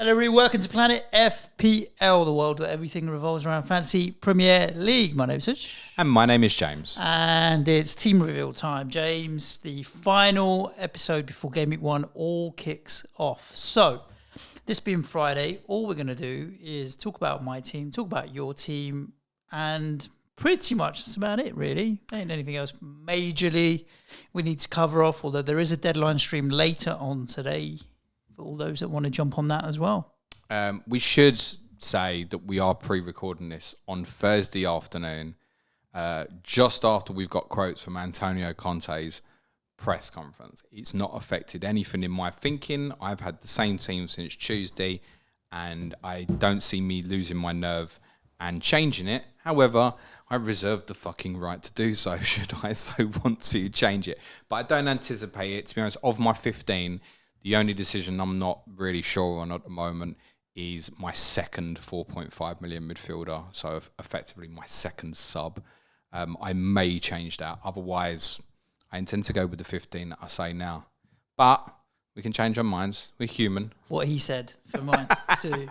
Hello, everybody. Welcome to Planet FPL, the world where everything revolves around fantasy Premier League. My name is Suj. And my name is James. And it's team reveal time. James, the final episode before Gameweek 1 all kicks off. So, this being Friday, all we're going to do is talk about my team, talk about your team, and pretty much that's about it, really. There ain't anything else majorly we need to cover off, although there is a deadline stream later on today for all those that want to jump on that as well. We should say that we are pre-recording this on Thursday afternoon, just after we've got quotes from Antonio Conte's press conference. It's not affected anything in my thinking. I've had the same team since Tuesday, and I don't see me losing my nerve and changing it. However, I reserve the fucking right to do so, should I so want to change it. But I don't anticipate it. To be honest, of my 15... the only decision I'm not really sure on at the moment is my second 4.5 million midfielder, so effectively my second sub. I may change that. Otherwise, I intend to go with the 15 that I say now. But we can change our minds. We're human. What he said for mine too.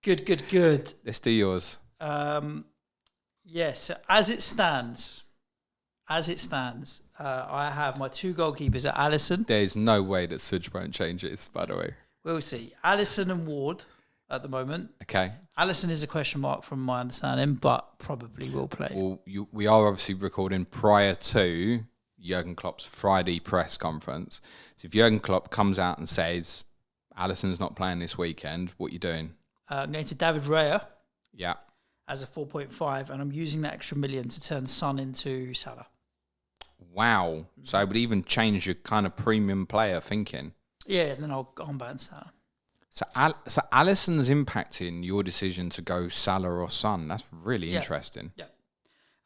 Good. Let's do yours. So as it stands, I have my two goalkeepers at Alisson. There's no way that Suj won't change this, by the way. We'll see. Alisson and Ward at the moment. Okay. Alisson is a question mark from my understanding, but probably will play. Well, we are obviously recording prior to Jurgen Klopp's Friday press conference. So if Jurgen Klopp comes out and says, Alisson's not playing this weekend, what are you doing? I'm going to David Raya. Yeah. As a 4.5, and I'm using that extra million to turn Son into Salah. Wow. So I would even change your kind of premium player thinking. Yeah, and then I'll unban Salah. So Alisson's impacting your decision to go Salah or Son. That's really interesting. Yeah.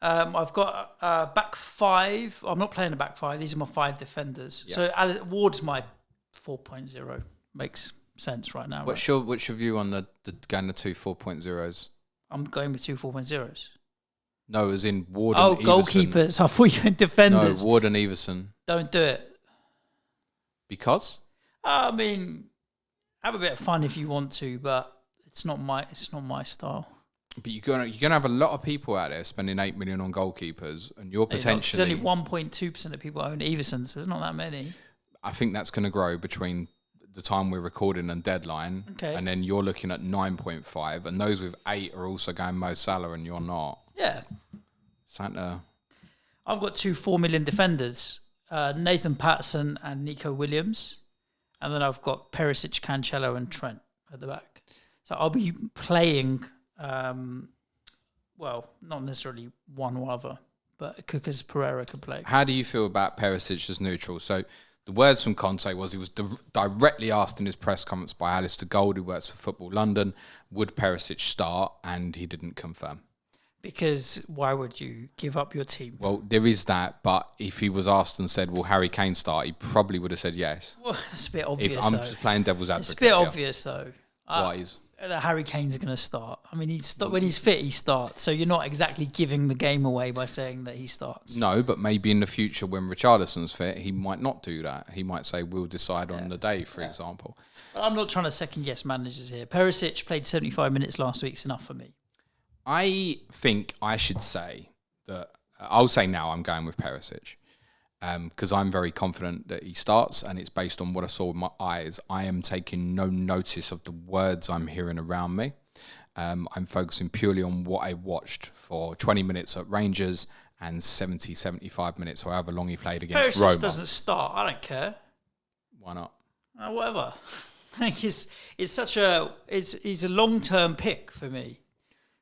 I've got back five. I'm not playing a back five. These are my five defenders. Yeah. So Ward's my 4.0. Makes sense right now. What's your view on the going to two 4.0s? I'm going with two 4.0s. No, as in Ward and Everson. Goalkeepers. I thought you meant defenders. No, Ward and Everson. Don't do it. Because? I mean, have a bit of fun if you want to, but it's not my style. But you're gonna have a lot of people out there spending 8 million on goalkeepers, and you're potentially. There's only 1.2% of people own Everson, so there's not that many. I think that's going to grow between the time we're recording and deadline, and then you're looking at 9.5, and those with 8 are also going Mo Salah, and you're not. Yeah. Santa. I've got two 4 million defenders, Nathan Patterson and Nico Williams. And then I've got Perisic, Cancelo and Trent at the back. So I'll be playing, not necessarily one or other, but Kukas Pereira could play. How do you feel about Perisic as neutral? So the words from Conte was he was directly asked in his press conference by Alistair Gold, who works for Football London, would Perisic start? And he didn't confirm. Because why would you give up your team? Well, there is that, but if he was asked and said, will Harry Kane start, he probably would have said yes. Well, that's a bit obvious, I'm just playing devil's advocate. It's a bit obvious, though. Wise. That Harry Kane's going to start. I mean, when he's fit, he starts. So you're not exactly giving the game away by saying that he starts. No, but maybe in the future when Richarlison's fit, he might not do that. He might say, we'll decide on the day, for example. But I'm not trying to second-guess managers here. Perisic played 75 minutes last week. It's enough for me. I think I should say that I'll say now I'm going with Perisic because I'm very confident that he starts, and it's based on what I saw with my eyes. I am taking no notice of the words I'm hearing around me. I'm focusing purely on what I watched for 20 minutes at Rangers and 75 minutes, or however long he played against Perisic Roma. doesn't start. I don't care. Why not? Whatever. I think he's a long-term pick for me.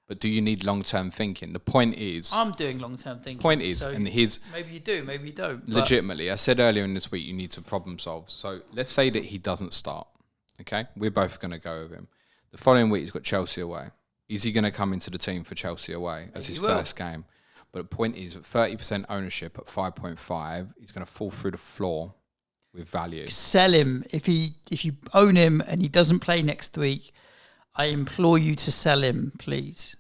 But do you need long-term thinking? The point is... I'm doing long-term thinking. Point is, so and his... Maybe you do, maybe you don't. Legitimately, I said earlier in this week, you need to problem solve. So let's say that he doesn't start, okay? We're both going to go with him. The following week, he's got Chelsea away. Is he going to come into the team for Chelsea away as his first game? But the point is, at 30% ownership at 5.5, he's going to fall through the floor with value. Sell him. If you own him and he doesn't play next week, I implore you to sell him, please.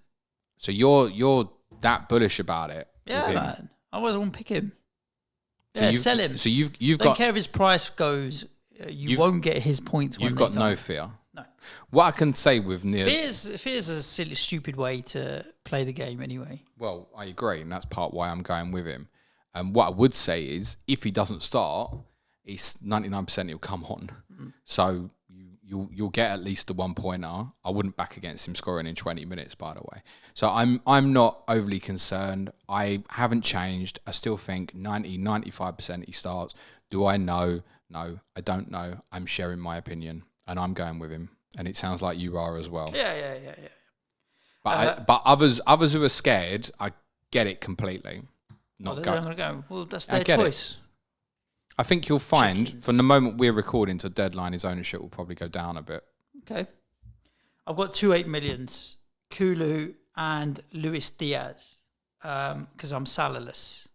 So you're that bullish about it? Yeah, man. Otherwise, I won't pick him. So sell him. So you've don't care if his price goes. You won't get his points. You've got no fear. No. What I can say with near... Fear's a silly, stupid way to play the game anyway. Well, I agree, and that's part why I'm going with him. And what I would say is, if he doesn't start, he's 99% he'll come on. So you'll get at least the 1 pointer. I wouldn't back against him scoring in 20 minutes, by the way. So I'm not overly concerned. I haven't changed. I still think 95% he starts. Do I know? No, I don't know. I'm sharing my opinion, and I'm going with him. And it sounds like you are as well. Yeah. But others who are scared, I get it completely. Not going to go. Well, that's their choice. I think you'll find from the moment we're recording to deadline, his ownership will probably go down a bit. Okay. I've got 2 8 millions, Kulu and Luis Diaz, because I'm Salahless.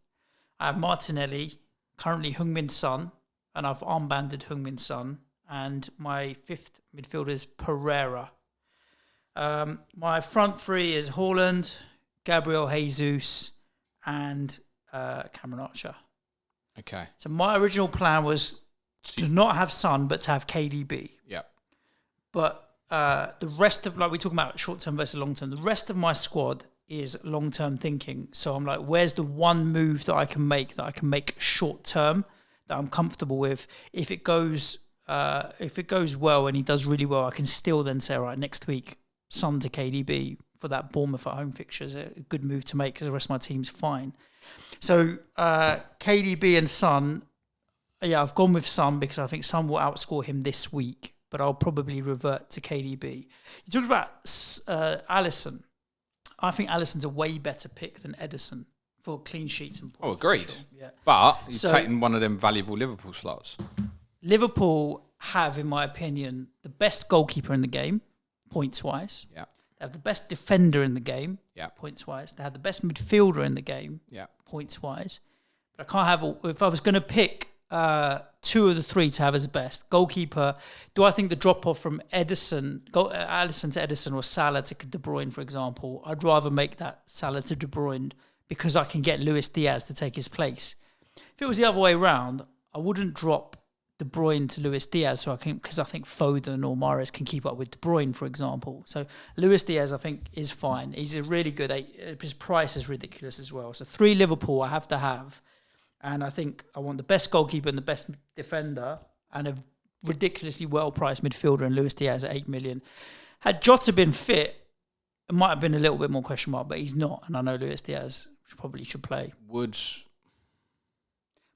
I have Martinelli, currently Heung-min Son, and I've armbanded Heung-min Son, and my 5th midfielder is Pereira. My front three is Haaland, Gabriel Jesus, and Cameron Archer. Okay. So my original plan was to not have Son, but to have KDB. Yeah. But the rest of, like we're talking about short-term versus long-term, the rest of my squad is long-term thinking. So I'm like, where's the one move that I can make short-term that I'm comfortable with? If it goes well and he does really well, I can still then say, all right, next week, Son to KDB for that Bournemouth at home fixture is a good move to make because the rest of my team's fine. So KDB and Son, I've gone with Son because I think Son will outscore him this week, but I'll probably revert to KDB. You talked about Alisson. I think Alisson's a way better pick than Ederson for clean sheets and points. Oh, agreed. Potential. Yeah. But he's taking one of them valuable Liverpool slots. Liverpool have, in my opinion, the best goalkeeper in the game, points-wise. Yeah. They have the best defender in the game, points-wise. They have the best midfielder in the game, points-wise. But I can't have... If I was going to pick 2 of the 3 to have as best, goalkeeper, do I think the drop-off from Alisson to Ederson or Salah to De Bruyne, for example, I'd rather make that Salah to De Bruyne because I can get Luis Diaz to take his place. If it was the other way around, I wouldn't drop De Bruyne to Luis Diaz, because I think Foden or Mahrez can keep up with De Bruyne, for example. So Luis Diaz, I think, is fine. He's a really good. His price is ridiculous as well. So 3 Liverpool I have to have, and I think I want the best goalkeeper and the best defender and a ridiculously well-priced midfielder in Luis Diaz at 8 million. Had Jota been fit, it might have been a little bit more question mark, but he's not, and I know Luis Diaz probably should play.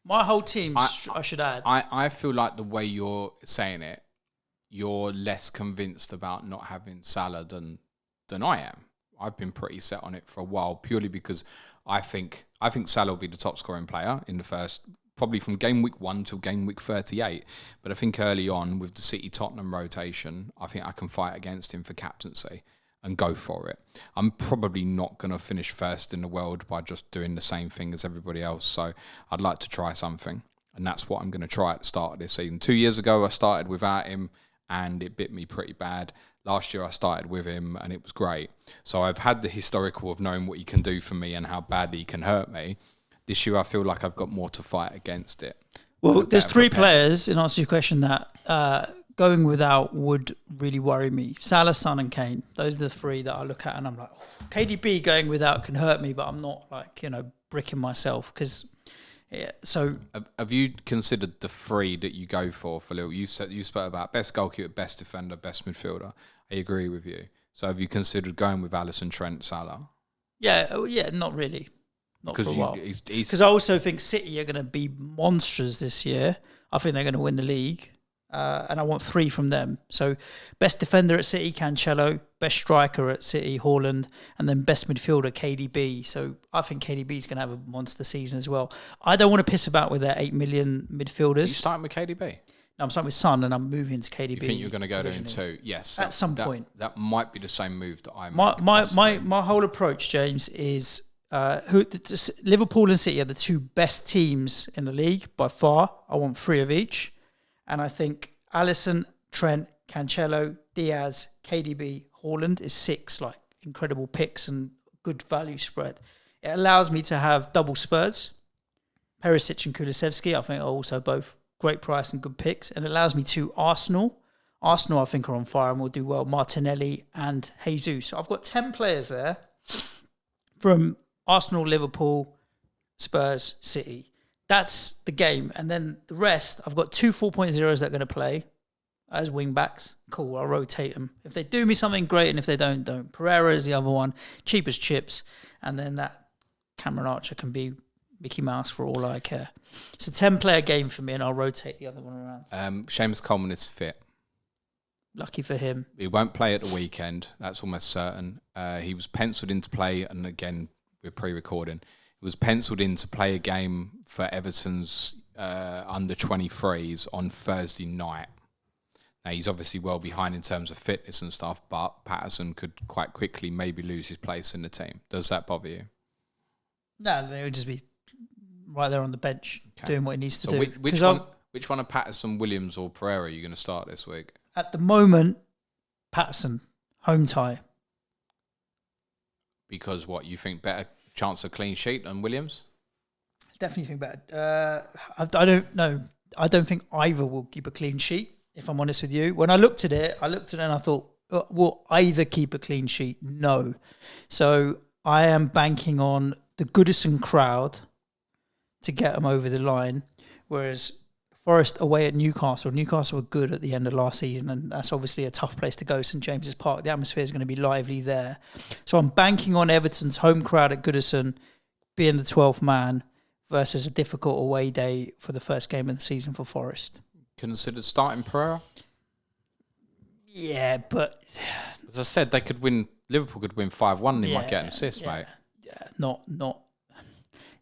My whole team, I should add. I feel like the way you're saying it, you're less convinced about not having Salah than I am. I've been pretty set on it for a while, purely because I think Salah will be the top scoring player in the first, probably from game week 1 till game week 38. But I think early on with the City Tottenham rotation, I think I can fight against him for captaincy and go for it. I'm probably not going to finish first in the world by just doing the same thing as everybody else. So I'd like to try something. And that's what I'm going to try at the start of this season. 2 years ago, I started without him and it bit me pretty bad. Last year, I started with him and it was great. So I've had the historical of knowing what he can do for me and how badly he can hurt me. This year, I feel like I've got more to fight against it. Well, there's 3 players, in answer to your question, that going without would really worry me. Salah, Son and Kane. Those are the 3 that I look at and I'm like, KDB going without can hurt me, but I'm not bricking myself because... Yeah, so have you considered the 3 that you go for Lil? You spoke about best goalkeeper, best defender, best midfielder. I agree with you. So have you considered going with Alisson, Trent, Salah? Yeah, not really. Not for a while. Because I also think City are going to be monsters this year. I think they're going to win the league. And I want 3 from them. So best defender at City, Cancelo. Best striker at City, Haaland. And then best midfielder, KDB. So I think KDB is going to have a monster season as well. I don't want to piss about with their 8 million midfielders. Are you starting with KDB? No, I'm starting with Son and I'm moving to KDB. You think you're going to go to 2? Yes. At some point. That might be the same move that I make. My whole approach, James, is Liverpool and City are the 2 best teams in the league by far. I want 3 of each. And I think Alisson, Trent, Cancelo, Diaz, KDB, Haaland is 6 incredible picks and good value spread. It allows me to have double Spurs. Perisic and Kulusevski, I think, are also both great price and good picks. And it allows me to Arsenal Arsenal, I think, are on fire and will do well. Martinelli and Jesus. So I've got 10 players there from Arsenal, Liverpool, Spurs, City. That's the game. And then the rest, I've got 2 4.0s that are going to play as wing backs. Cool, I'll rotate them. If they do me something, great, and if they don't, don't. Pereira is the other one, cheap as chips. And then that Cameron Archer can be Mickey Mouse for all I care. It's a 10-player game for me, and I'll rotate the other one around. Seamus Coleman is fit. Lucky for him. He won't play at the weekend. That's almost certain. He was penciled in to play, and again, we're pre-recording. He was penciled in to play a game for Everton's under 23s on Thursday night. Now, he's obviously well behind in terms of fitness and stuff, but Patterson could quite quickly maybe lose his place in the team. Does that bother you? No, they would just be right there on the bench doing what he needs to do. Which one of Patterson, Williams or Pereira are you going to start this week? At the moment, Patterson, home tie. Because what, you think better chance of clean sheet than Williams? Definitely think better. I don't know. I don't think either will keep a clean sheet, if I'm honest with you. When I looked at it and I thought, will either keep a clean sheet? No. So I am banking on the Goodison crowd to get them over the line, whereas Forest away at Newcastle. Newcastle were good at the end of last season, and that's obviously a tough place to go, St James's Park. The atmosphere is going to be lively there. So I'm banking on Everton's home crowd at Goodison being the 12th man versus a difficult away day for the first game of the season for Forest. Considered starting Pereira? Yeah, but as I said, they could win. Liverpool could win 5-1 and he might get an assist, mate. Yeah, not.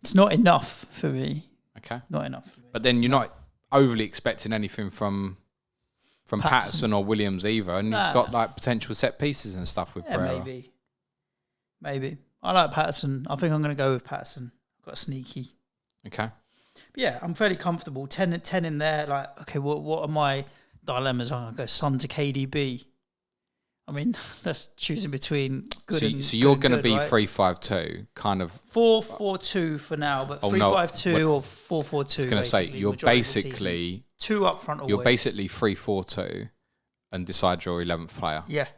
It's not enough for me. Okay, not enough. But then you're not overly expecting anything from Patterson or Williams either, and you've got like potential set pieces and stuff with Pereira. Maybe. I like Patterson. I think I'm going to go with Patterson. I've got a sneaky. Okay. But yeah, I'm fairly comfortable. 10 in there. Like, okay, what are my dilemmas? I'm going to go Son to KDB. I mean, that's choosing between good and so you're going to be right? 3-5-2, kind of 4-4-2 for now, but 3-5-2 or 4-4-2. I was going to say you're basically 2 up front. You're basically 3-4-2 and decide your 11th player. Yeah,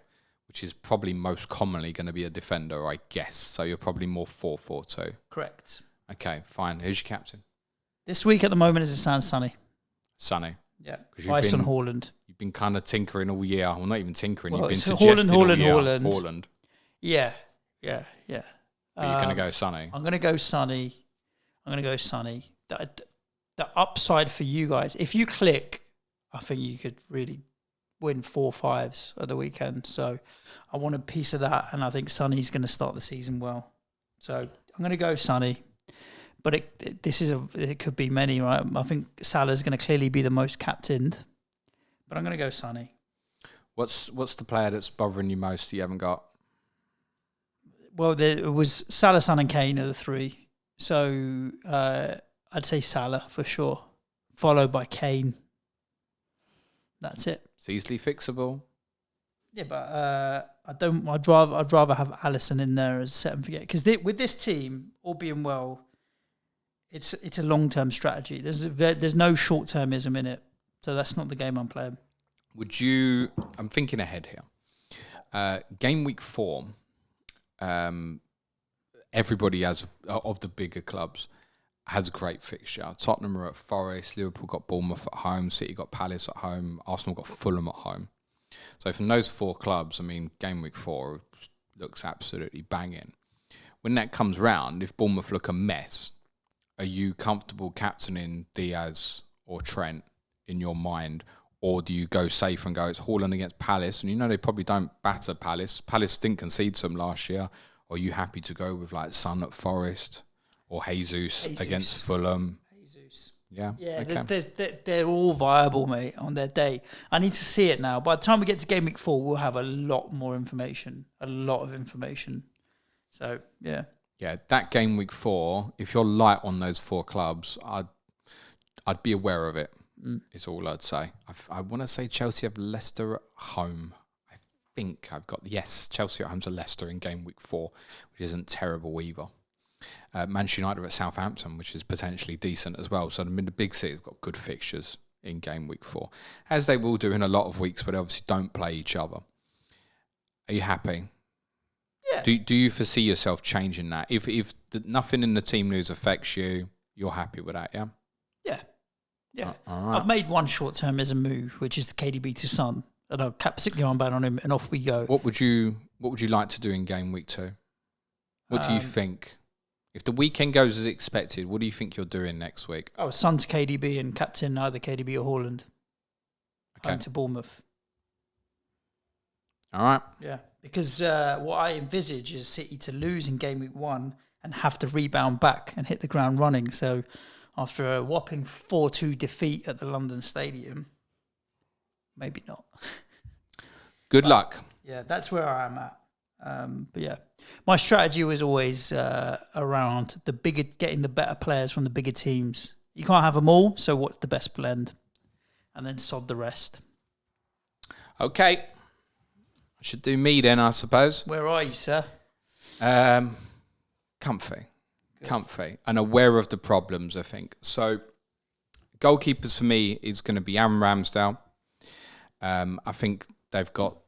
which is probably most commonly going to be a defender, I guess. So you're probably more 4-4-2. Correct. Okay, fine. Who's your captain? This week at the moment, as it sounds, Sonny. Yeah, Rice on Haaland. You've been kind of tinkering all year. Well, not even tinkering. Well, you've been suggesting Haaland. Yeah. But you're going to go Sonny. I'm going to go Sonny. The upside for you guys, if you click, I think you could really win 4-5s at the weekend. So I want a piece of that, and I think Sonny's going to start the season well. So I'm going to go Sonny. But it could be many, right? I think Salah's going to clearly be the most captained. But I'm going to go Sonny. What's the player that's bothering you most that you haven't got? Well, it was Salah, Son and Kane are the three. So I'd say Salah for sure, followed by Kane. That's it. It's easily fixable. Yeah, but I'd rather have Alisson in there as set and forget, because with this team all being well, it's a long-term strategy. There's no short-termism in it, so that's not the game I'm playing. I'm thinking ahead here. Game week 4, everybody of the bigger clubs has a great fixture. Tottenham are at Forest, Liverpool got Bournemouth at home, City got Palace at home, Arsenal got Fulham at home. So from those 4 clubs, I mean, game week 4 looks absolutely banging. When that comes round, if Bournemouth look a mess, are you comfortable captaining Diaz or Trent in your mind? Or do you go safe and go, it's Haaland against Palace? And you know they probably don't batter Palace. Palace didn't concede some last year. Or are you happy to go with like Son at Forest or Jesus against Fulham? Yeah. Okay. They're all viable, mate, on their day. I need to see it now. By the time we get to game week 4, we'll have a lot more information. A lot of information. So, yeah. Yeah, that game week 4, if you're light on those 4 clubs, I'd be aware of it. Is all I'd say. I want to say Chelsea have Leicester at home. I think I've got Chelsea at home to Leicester in game week 4, which isn't terrible either. Manchester United are at Southampton, which is potentially decent as well. So the big cities have got good fixtures in game week 4, as they will do in a lot of weeks where they obviously don't play each other. Are you happy? Yeah. Do you foresee yourself changing that? If nothing in the team news affects you, you're happy with that, yeah? Yeah. All right. I've made one short-term as a move, which is the KDB to Son. And I'll stick the armband on him, and off we go. What would you like to do in game week 2? What do you think? If the weekend goes as expected, what do you think you're doing next week? Oh, Son to KDB and captain either KDB or Haaland. Okay. Home to Bournemouth. All right. Yeah, because what I envisage is City to lose in game week 1 and have to rebound back and hit the ground running. So after a whopping 4-2 defeat at the London Stadium, maybe not. Good luck. Yeah, that's where I am at. But yeah, my strategy was always around getting the better players from the bigger teams. You can't have them all, so what's the best blend? And then sod the rest. Okay. I should do me then, I suppose. Where are you, sir? Comfy. And aware of the problems, I think. So, goalkeepers for me is going to be Aaron Ramsdale. I think they've got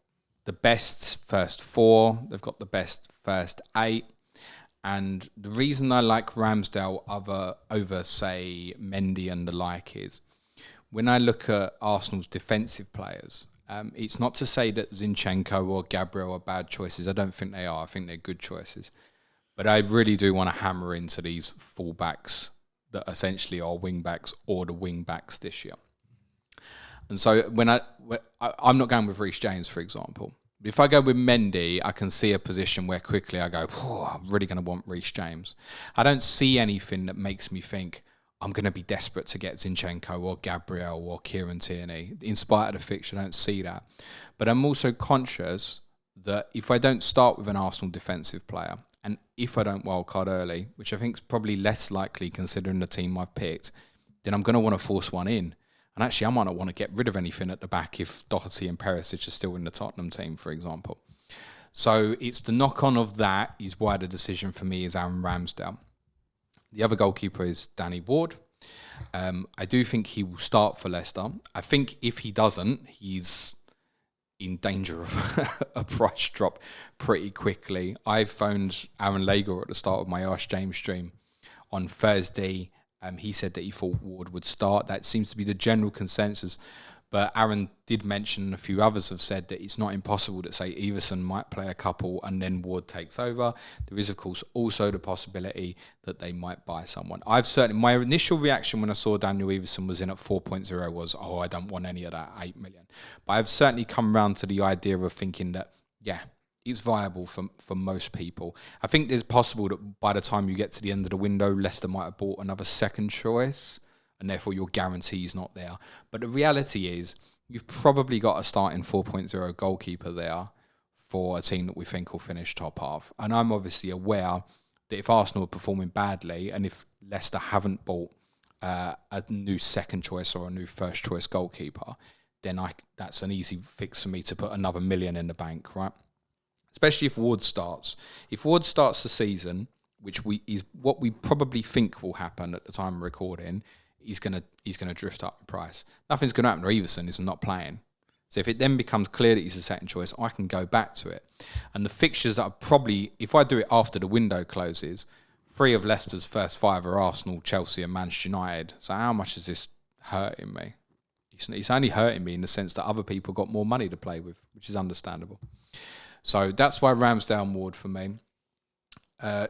the best first 4. They've got the best first 8. And the reason I like Ramsdale over, say, Mendy and the like is when I look at Arsenal's defensive players, it's not to say that Zinchenko or Gabriel are bad choices. I don't think they are. I think they're good choices. But I really do want to hammer into these fullbacks that essentially are wing-backs or the wing-backs this year. And so I'm not going with Reece James, for example. If I go with Mendy, I can see a position where quickly I go, I'm really going to want Reece James. I don't see anything that makes me think I'm going to be desperate to get Zinchenko or Gabriel or Kieran Tierney. In spite of the fixture, I don't see that. But I'm also conscious that if I don't start with an Arsenal defensive player, and if I don't wildcard early, which I think is probably less likely considering the team I've picked, then I'm going to want to force one in. And actually, I might not want to get rid of anything at the back if Doherty and Perisic are still in the Tottenham team, for example. So it's the knock-on of that is why the decision for me is Aaron Ramsdale. The other goalkeeper is Danny Ward. I do think he will start for Leicester. I think if he doesn't, he's in danger of a price drop pretty quickly. I phoned Aaron Lager at the start of my Ask James stream on Thursday. He said that he thought Ward would start. That seems to be the general consensus. But Aaron did mention, a few others have said that it's not impossible that, say, Everson might play a couple and then Ward takes over. There is, of course, also the possibility that they might buy someone. My initial reaction when I saw Daniel Everson was in at 4.0 was, I don't want any of that 8 million. But I've certainly come round to the idea of thinking that, yeah, it's viable for most people. I think it's possible that by the time you get to the end of the window, Leicester might have bought another second choice, and therefore your guarantee is not there. But the reality is, you've probably got a starting 4.0 goalkeeper there for a team that we think will finish top half. And I'm obviously aware that if Arsenal are performing badly, and if Leicester haven't bought a new second choice or a new first choice goalkeeper, then that's an easy fix for me to put another $1 million in the bank, right? Especially if Ward starts. If Ward starts the season, which is what we probably think will happen at the time of recording, he's gonna drift up in price. Nothing's gonna happen to Everson is not playing. So if it then becomes clear that he's a second choice, I can go back to it. And the fixtures that are probably, if I do it after the window closes, 3 of Leicester's first 5 are Arsenal, Chelsea and Manchester United. So how much is this hurting me? It's only hurting me in the sense that other people got more money to play with, which is understandable. So that's why Ramsdale and Ward for me.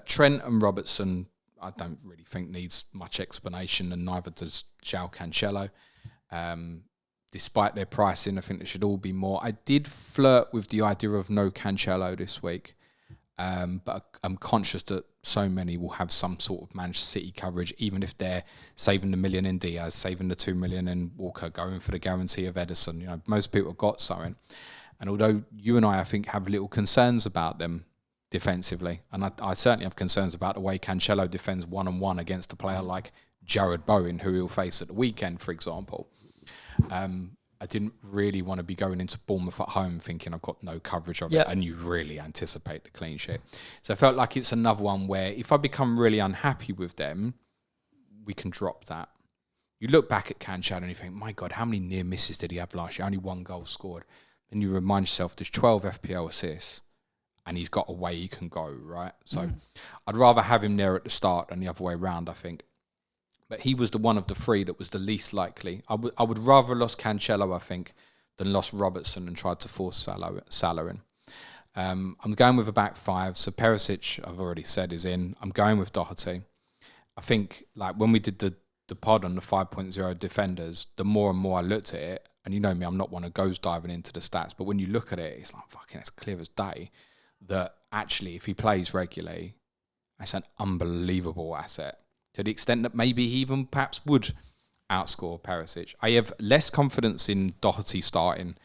Trent and Robertson, I don't really think needs much explanation, and neither does João Cancelo. Despite their pricing, I think there should all be more. I did flirt with the idea of no Cancelo this week, but I'm conscious that so many will have some sort of Manchester City coverage, even if they're saving the $1 million in Diaz, saving the $2 million in Walker, going for the guarantee of Ederson. Most people have got something. And although you and I think, have little concerns about them defensively, and I certainly have concerns about the way Cancelo defends one-on-one against a player like Jared Bowen, who he'll face at the weekend, for example. I didn't really want to be going into Bournemouth at home thinking I've got no coverage of it, and you really anticipate the clean sheet. So I felt like it's another one where if I become really unhappy with them, we can drop that. You look back at Cancelo and you think, my God, how many near misses did he have last year? Only 1 goal scored. Then you remind yourself there's 12 FPL assists and he's got a way he can go, right? So I'd rather have him there at the start than the other way around, I think. But he was the one of the three that was the least likely. I would rather have lost Cancelo, I think, than lost Robertson and tried to force Salah in. I'm going with a back five. So Perisic, I've already said, is in. I'm going with Doherty. I think, like, when we did the pod on the 5.0 defenders, the more and more I looked at it, and you know me, I'm not one of goes diving into the stats, but when you look at it, it's like, fucking, it's clear as day that actually, if he plays regularly, that's an unbelievable asset. To the extent that maybe he even perhaps would outscore Perisic. I have less confidence in Doherty starting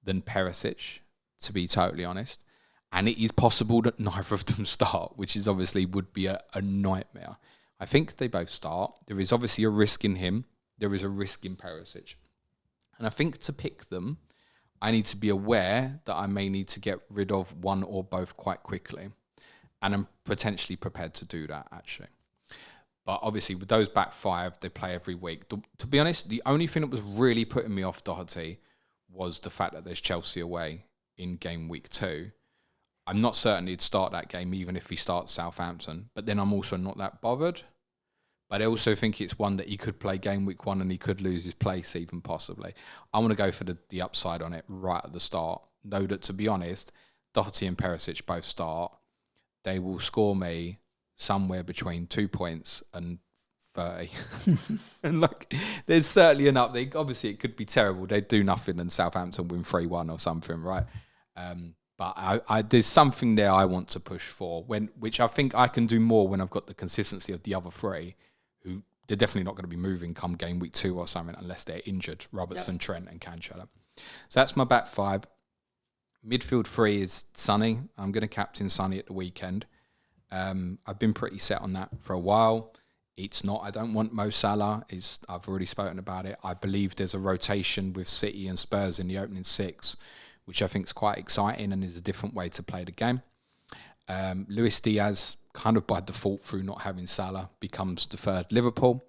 than Perisic, to be totally honest. And it is possible that neither of them start, which is obviously would be a nightmare. I think they both start. There is obviously a risk in him. There is a risk in Perisic. And I think to pick them, I need to be aware that I may need to get rid of one or both quite quickly. And I'm potentially prepared to do that, actually. But obviously, with those back five, they play every week. To be honest, the only thing that was really putting me off Doherty was the fact that there's Chelsea away in game week 2. I'm not certain he'd start that game, even if he starts Southampton. But then I'm also not that bothered. But I also think it's one that he could play game week 1 and he could lose his place even possibly. I want to go for the upside on it right at the start. Though that, to be honest, Doherty and Perisic both start. They will score me somewhere between 2 points and 30. And look, there's certainly an up. Obviously, it could be terrible. They do nothing and Southampton win 3-1 or something, right? But there's something there I want to push for, which I think I can do more when I've got the consistency of the other three, who they're definitely not going to be moving come game week 2 or something unless they're injured. Robertson, Trent and Cancelo. So that's my back five. Midfield 3 is Sonny. I'm going to captain Sonny at the weekend. I've been pretty set on that for a while. It's not, I don't want Mo Salah. I've already spoken about it. I believe there's a rotation with City and Spurs in the opening 6, which I think is quite exciting and is a different way to play the game. Luis Diaz, kind of by default through not having Salah, becomes the third Liverpool.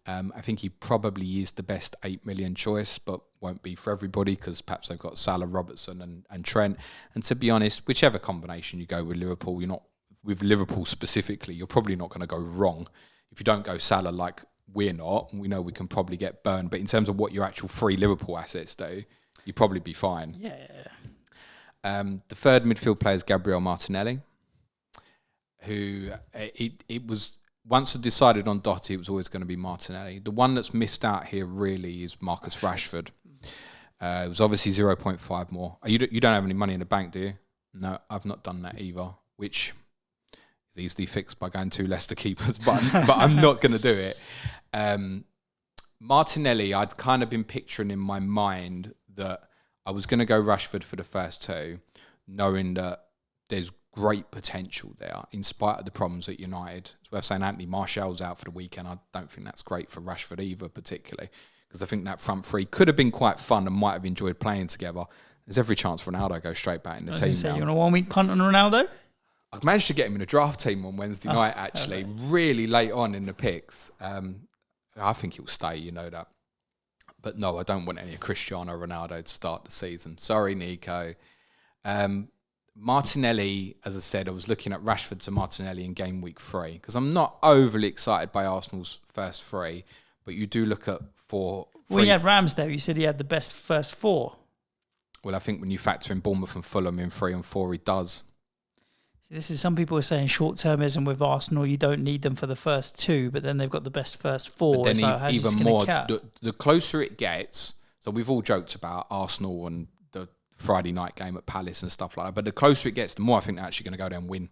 I think he probably is the best 8 million choice, but won't be for everybody because perhaps they've got Salah, Robertson and Trent. And to be honest, whichever combination you go with Liverpool, with Liverpool specifically, you're probably not going to go wrong. If you don't go Salah like we're not, we know we can probably get burned. But in terms of what your actual free Liverpool assets do, you'd probably be fine. Yeah. The third midfield player is Gabriel Martinelli, who it was, once I decided on Doherty, it was always going to be Martinelli. The one that's missed out here really is Marcus Rashford. It was obviously 0.5 more. You don't have any money in the bank, do you? No, I've not done that either, which is easily fixed by going 2 Leicester keepers, but I'm not going to do it. Martinelli, I'd kind of been picturing in my mind that I was going to go Rashford for the first 2, knowing that there's great potential there in spite of the problems at United. It's worth saying Anthony Martial's out for the weekend. I don't think that's great for Rashford either, particularly, because I think that front three could have been quite fun and might have enjoyed playing together. There's every chance Ronaldo goes straight back in the team now. You want a 1-week punt on Ronaldo? I've managed to get him in a draft team on Wednesday night, actually, really late on in the picks. I think he'll stay, you know that. But no, I don't want any Cristiano Ronaldo to start the season. Sorry, Nico. Martinelli, as I said, I was looking at Rashford to Martinelli in game week 3 because I'm not overly excited by Arsenal's first 3, but you do look at 4. When you had Ramsdale, you said he had the best first 4. Well, I think when you factor in Bournemouth and Fulham in 3 and 4, he does. This is, some people are saying short-termism with Arsenal, you don't need them for the first 2, but then they've got the best first 4. But then even more, the closer it gets, so we've all joked about Arsenal and the Friday night game at Palace and stuff like that, but the closer it gets, the more I think they're actually going to go there and win.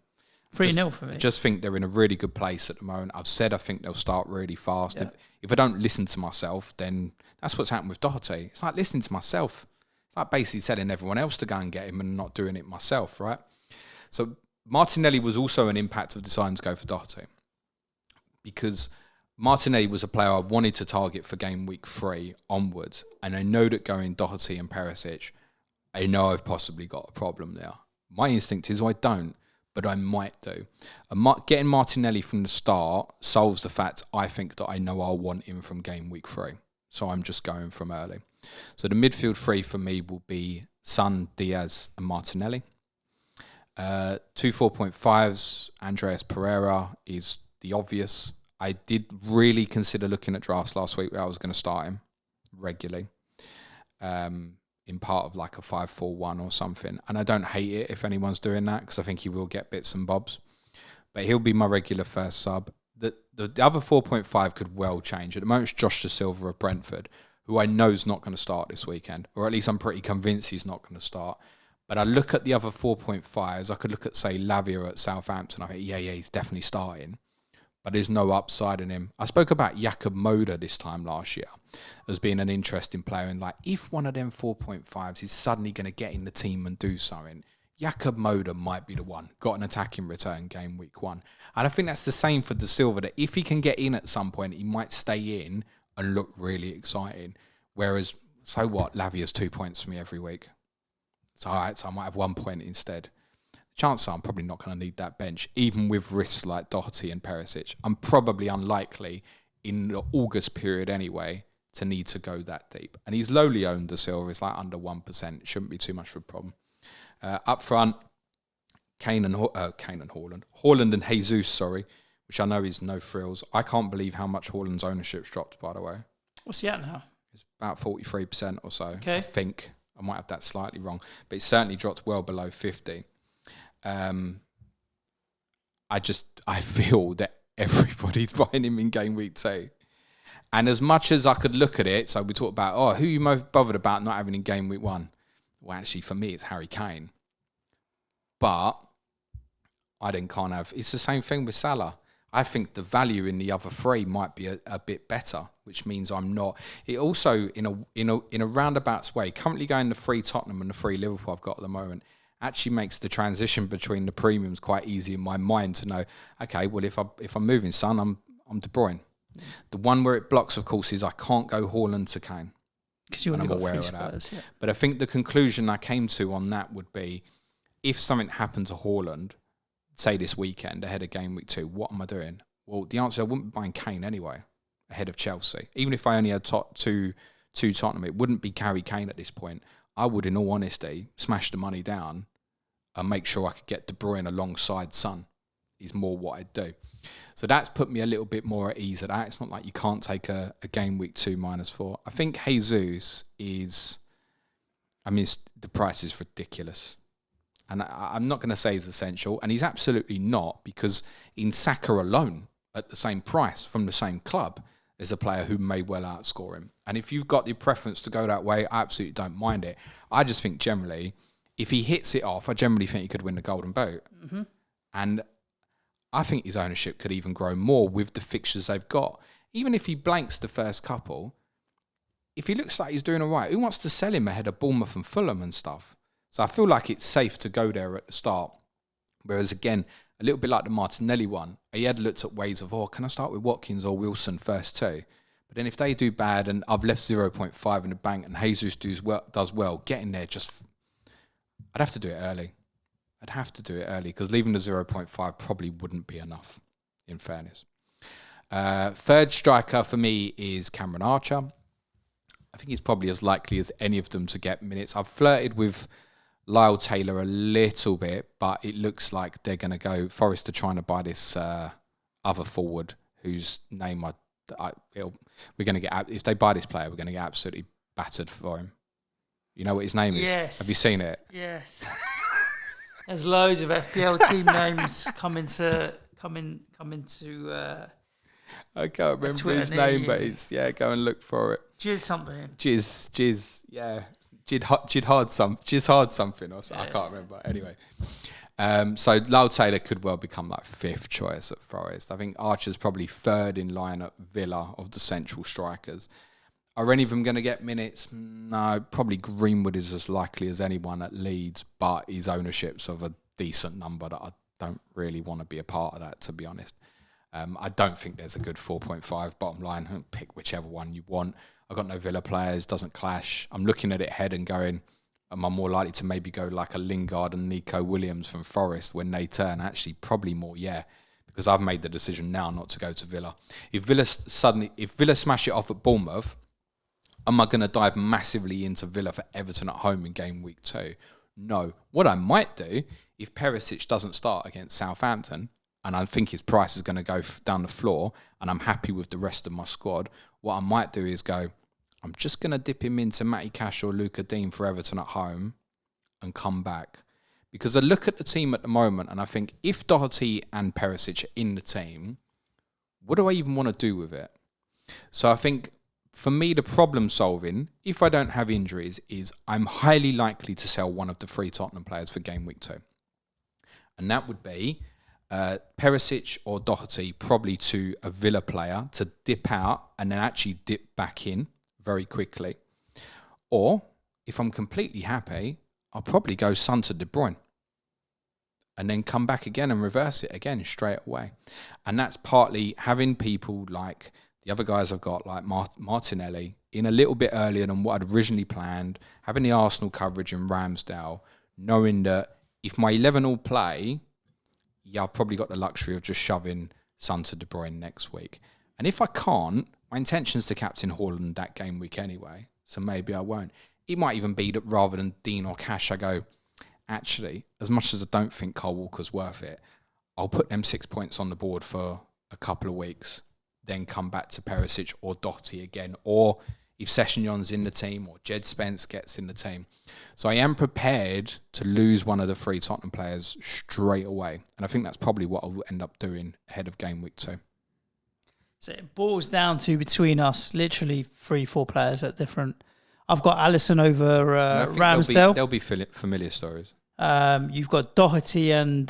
3-0 for me. I just think they're in a really good place at the moment. I've said I think they'll start really fast. Yeah. If I don't listen to myself, then that's what's happened with Doherty. It's like listening to myself. It's like basically telling everyone else to go and get him and not doing it myself, right? So Martinelli was also an impact of deciding to go for Doherty because Martinelli was a player I wanted to target for game week 3 onwards, and I know that going Doherty and Perisic, I know I've possibly got a problem there. My instinct is I don't, but I might do. Getting Martinelli from the start solves the fact I think that I know I'll want him from game week 3. So I'm just going from early. So the midfield 3 for me will be Son, Diaz and Martinelli. 2 4.5s, Andreas Pereira is the obvious. I did really consider looking at drafts last week where I was going to start him regularly. In part of like a 5-4-1 or something. And I don't hate it if anyone's doing that because I think he will get bits and bobs. But he'll be my regular first sub. The other 4.5 could well change. At the moment, it's Josh Da Silva of Brentford, who I know is not going to start this weekend. Or at least I'm pretty convinced he's not going to start. But I look at the other 4.5s. I could look at, say, Lavia at Southampton. I think, yeah, he's definitely starting. But there's no upside in him. I spoke about Jakob Moda this time last year as being an interesting player. And like, if one of them 4.5s is suddenly going to get in the team and do something, Jakob Moda might be the one. Got an attacking return game week 1. And I think that's the same for Da Silva, that if he can get in at some point, he might stay in and look really exciting. Whereas, so what? Lavia's 2 points for me every week. So, all right, so I might have 1 point instead. Chances are I'm probably not going to need that bench, even with risks like Doherty and Perisic. I'm probably unlikely in the August period anyway to need to go that deep. And he's lowly owned, Da Silva. It's like under 1%. It shouldn't be too much of a problem. Up front, Haaland and Jesus, which I know is no frills. I can't believe how much Haaland's ownership's dropped, by the way. What's he at now? It's about 43% or so. Okay. I think. I might have that slightly wrong. But it's certainly dropped well below 50. I feel that everybody's buying him in game week 2. And as much as I could look at it, so we talk about, who are you most bothered about not having in game week 1? Well, actually, for me, it's Harry Kane. But I then can't have... It's the same thing with Salah. I think the value in the other 3 might be a bit better, which means I'm not... It also, in a roundabout way, currently going the 3 Tottenham and the 3 Liverpool I've got at the moment, actually makes the transition between the premiums quite easy in my mind to know, okay, well, if I'm moving Son, I'm De Bruyne. The one where it blocks, of course, is I can't go Haaland to Kane. Because you only got 3 Spurs, yeah. But I think the conclusion I came to on that would be, if something happened to Haaland, say this weekend, ahead of game week 2, what am I doing? Well, the answer, I wouldn't be buying Kane anyway, ahead of Chelsea. Even if I only had two Tottenham, it wouldn't be Harry Kane at this point. I would, in all honesty, smash the money down and make sure I could get De Bruyne alongside Son is more what I'd do. So that's put me a little bit more at ease at that. It's not like you can't take a game week 2 -4. I think Jesus is... the price is ridiculous. And I'm not going to say he's essential, and he's absolutely not, because in Saka alone, at the same price from the same club, is a player who may well outscore him. And if you've got the preference to go that way, I absolutely don't mind it. I just think generally, if he hits it off, I generally think he could win the Golden Boot. Mm-hmm. And I think his ownership could even grow more with the fixtures they've got. Even if he blanks the first couple, if he looks like he's doing all right, who wants to sell him ahead of Bournemouth and Fulham and stuff? So I feel like it's safe to go there at the start. Whereas again, a little bit like the Martinelli one, he had looked at ways of, can I start with Watkins or Wilson first too? But then if they do bad and I've left 0.5 in the bank and Jesus does well, getting there I'd have to do it early. Because leaving the 0.5 probably wouldn't be enough, in fairness. Third striker for me is Cameron Archer. I think he's probably as likely as any of them to get minutes. I've flirted with Lyle Taylor a little bit, but it looks like they're going to go... Forest are trying to buy this other forward whose name we're going to get... If they buy this player, we're going to get absolutely battered for him. You know what his name is? Yes. Have you seen it? Yes. There's loads of FPL team names coming to. I can't remember his name, but it's go and look for it. Jizz something. Jizz, yeah. Jizz hard something or something. I can't remember. Anyway. So Lyle Taylor could well become like 5th choice at Forest. I think Archer's probably 3rd in line at Villa of the central strikers. Are any of them going to get minutes? No, probably Greenwood is as likely as anyone at Leeds, but his ownership's of a decent number that I don't really want to be a part of that, to be honest. I don't think there's a good 4.5 bottom line. Pick whichever one you want. I've got no Villa players, doesn't clash. I'm looking at it ahead and going, am I more likely to maybe go like a Lingard and Nico Williams from Forest when they turn? Actually, probably more, yeah. Because I've made the decision now not to go to Villa. If Villa smash it off at Bournemouth, am I going to dive massively into Villa for Everton at home in game week 2? No. What I might do, if Perisic doesn't start against Southampton, and I think his price is going to go down the floor, and I'm happy with the rest of my squad, what I might do is go, I'm just going to dip him into Matty Cash or Luca Dean for Everton at home and come back. Because I look at the team at the moment and I think if Doherty and Perisic are in the team, what do I even want to do with it? So I think for me, the problem solving, if I don't have injuries, is I'm highly likely to sell one of the 3 Tottenham players for game week 2. And that would be Perisic or Doherty, probably to a Villa player to dip out and then actually dip back in very quickly. Or if I'm completely happy, I'll probably go Son to De Bruyne and then come back again and reverse it again straight away. And that's partly having people like the other guys I've got, like Martinelli, in a little bit earlier than what I'd originally planned, having the Arsenal coverage in Ramsdale, knowing that if my 11 all play, yeah, I've probably got the luxury of just shoving Son to De Bruyne next week. And if I can't, my intention's to captain Haaland that game week anyway, so maybe I won't. It might even be that rather than Dean or Cash, I go, actually, as much as I don't think Kyle Walker's worth it, I'll put them 6 points on the board for a couple of weeks, then come back to Perisic or Doherty again, or if Sessegnon's in the team or Jed Spence gets in the team. So I am prepared to lose one of the 3 Tottenham players straight away. And I think that's probably what I'll end up doing ahead of game week 2. So it boils down to, between us, literally 3-4 players at different... I've got Alisson over Ramsdale. There'll be familiar stories. You've got Doherty and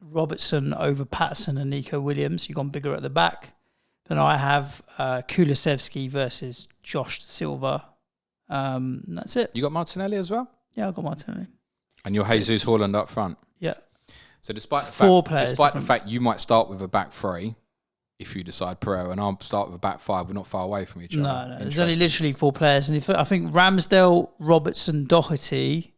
Robertson over Patterson and Nico Williams. You've gone bigger at the back. Then I have Kulusevski versus Josh Silva. That's it. You got Martinelli as well? Yeah, I've got Martinelli. And you're Jesus Haaland up front? Yeah. So despite the fact you might start with a back 3, if you decide Pereira, and I'll start with a back 5, we're not far away from each other. No, there's only literally 4 players. And I think Ramsdale, Robertson, Doherty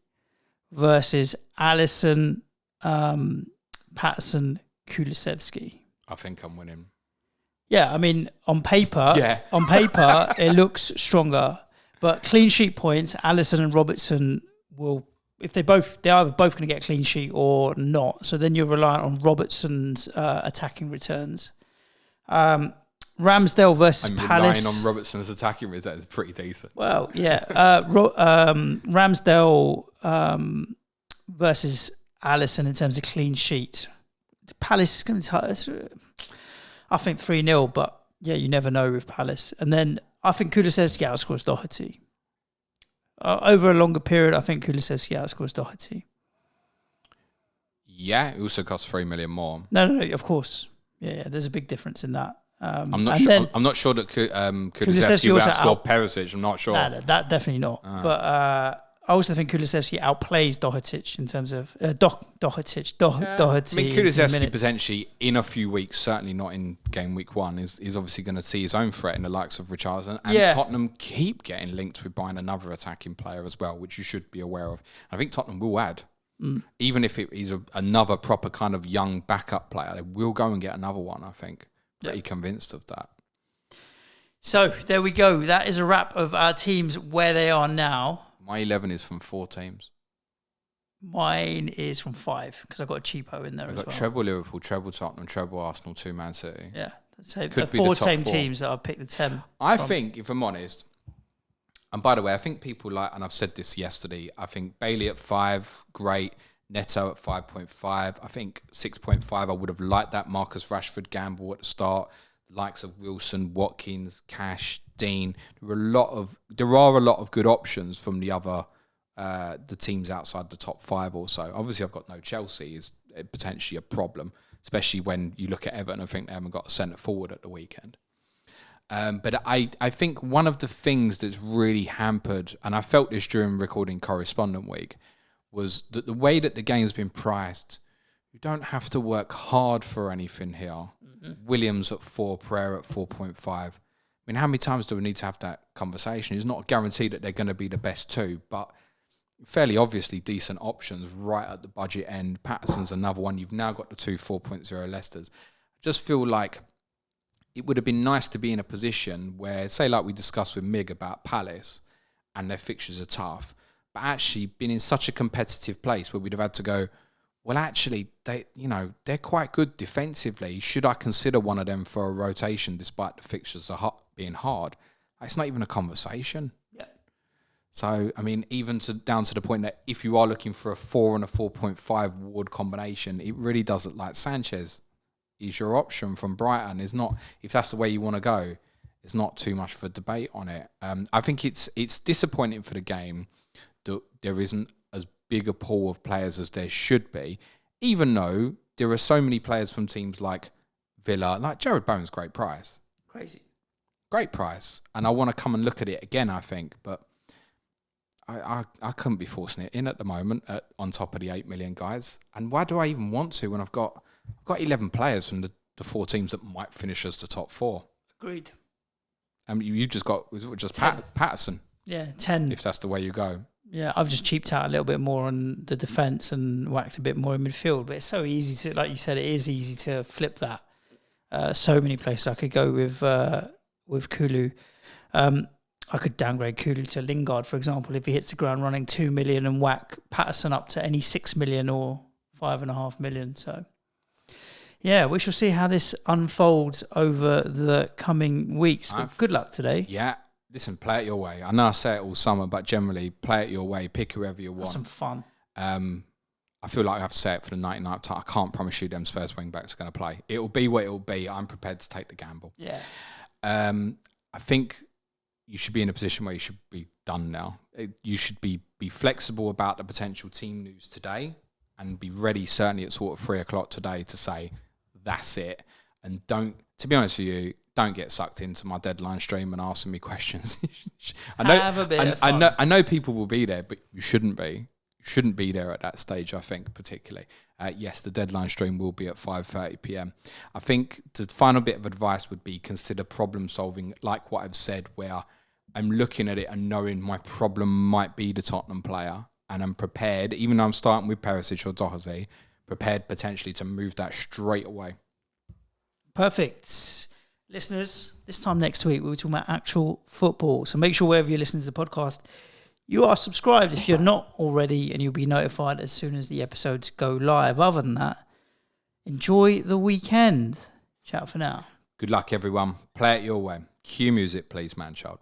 versus Alisson, Patterson, Kulusevski. I think I'm winning. Yeah, I mean, on paper, it looks stronger. But clean sheet points, Alisson and Robertson will, if they're either both going to get a clean sheet or not. So then you're reliant on Robertson's attacking returns. Ramsdale versus Palace. Relying on Robertson's attacking returns is pretty decent. Well, yeah. Ramsdale versus Alisson in terms of clean sheet. Palace is going to... I think 3-0, but yeah, you never know with Palace. And then I think Kulusevski outscores Doherty. Over a longer period, I think Kulusevski outscores Doherty. Yeah, it also costs 3 million more. No, of course. Yeah, there's a big difference in that. I'm not sure that Kulusevski will outscore Perisic. I'm not sure. No, that definitely not. But I also think Kulusevski outplays Doherty in terms of Doherty. I mean, Kulusevski potentially in a few weeks, certainly not in game week 1, is obviously going to see his own threat in the likes of Richarlison. And Tottenham keep getting linked with buying another attacking player as well, which you should be aware of. I think Tottenham will add. Even if it is another proper kind of young backup player, they will go and get another one, I think. Pretty convinced of that. So, there we go. That is a wrap of our teams where they are now. My 11 is from 4 teams. Mine is from 5, because I've got a cheapo in there as well. I've got treble Liverpool, treble Tottenham, treble Arsenal, 2 Man City. Yeah. So the 4 same teams that I've picked the 10 I think, if I'm honest... And by the way, I think people like, and I've said this yesterday, I think Bailey at 5, great. Neto at 5.5. I think 6.5, I would have liked that Marcus Rashford gamble at the start. The likes of Wilson, Watkins, Cash, Dean. There are a lot of good options from the teams outside the top 5 or so. Obviously, I've got no Chelsea, is potentially a problem, especially when you look at Everton and think they haven't got a centre forward at the weekend. But I think one of the things that's really hampered, and I felt this during recording Correspondent Week, was that the way that the game's been priced, you don't have to work hard for anything here. Mm-hmm. Williams at 4, Pereira at 4.5. I mean, how many times do we need to have that conversation? It's not a guarantee that they're going to be the best 2, but fairly obviously decent options right at the budget end. Patterson's another one. You've now got the two 4.0 Leicesters. I just feel like it would have been nice to be in a position where, say, like we discussed with Mig about Palace, and their fixtures are tough, but actually been in such a competitive place where we'd have had to go, well, actually, they're quite good defensively. Should I consider one of them for a rotation despite the fixtures being hard? It's not even a conversation. Yeah. So, I mean, even down to the point that if you are looking for a 4 and a 4.5 Ward combination, it really does look like Sanchez is your option from Brighton. Is not, if that's the way you want to go, it's not too much for debate on it. I think it's disappointing for the game that there isn't as big a pool of players as there should be, even though there are so many players from teams like Villa, like Jared Bowen's great price. Crazy. Great price. And I want to come and look at it again, I think, but I couldn't be forcing it in at the moment on top of the 8 million guys. And why do I even want to when I've got 11 players from the 4 teams that might finish as the top 4? Agreed. You just got Patterson. Yeah, 10. If that's the way you go. Yeah, I've just cheaped out a little bit more on the defence and whacked a bit more in midfield. But it's so easy to, like you said, it is easy to flip that. So many places I could go with Kulu. I could downgrade Kulu to Lingard, for example, if he hits the ground running 2 million and whack Patterson up to any 6 million or 5.5 million. So, yeah, we shall see how this unfolds over the coming weeks. But good luck today. Yeah. Listen, play it your way. I know I say it all summer, but generally, play it your way. Pick whoever you want. Have some fun. I feel like I have to say it for the 99th time. I can't promise you them Spurs wing-backs are going to play. It'll be what it'll be. I'm prepared to take the gamble. Yeah. I think you should be in a position where you should be done now. You should be flexible about the potential team news today and be ready, certainly at sort of 3 o'clock today, to say, that's it. And don't, to be honest with you, don't get sucked into my deadline stream and asking me questions. Have a bit of fun. I know people will be there, but you shouldn't be. You shouldn't be there at that stage, I think, particularly. Yes, the deadline stream will be at 5:30 p.m. I think the final bit of advice would be consider problem solving, like what I've said, where I'm looking at it and knowing my problem might be the Tottenham player, and I'm prepared, even though I'm starting with Perisic or Doherty, prepared potentially to move that straight away. Perfect. Listeners, this time next week, we'll be talking about actual football. So make sure wherever you're listening to the podcast, you are subscribed if you're not already, and you'll be notified as soon as the episodes go live. Other than that, enjoy the weekend. Ciao for now. Good luck, everyone. Play it your way. Cue music, please, man child.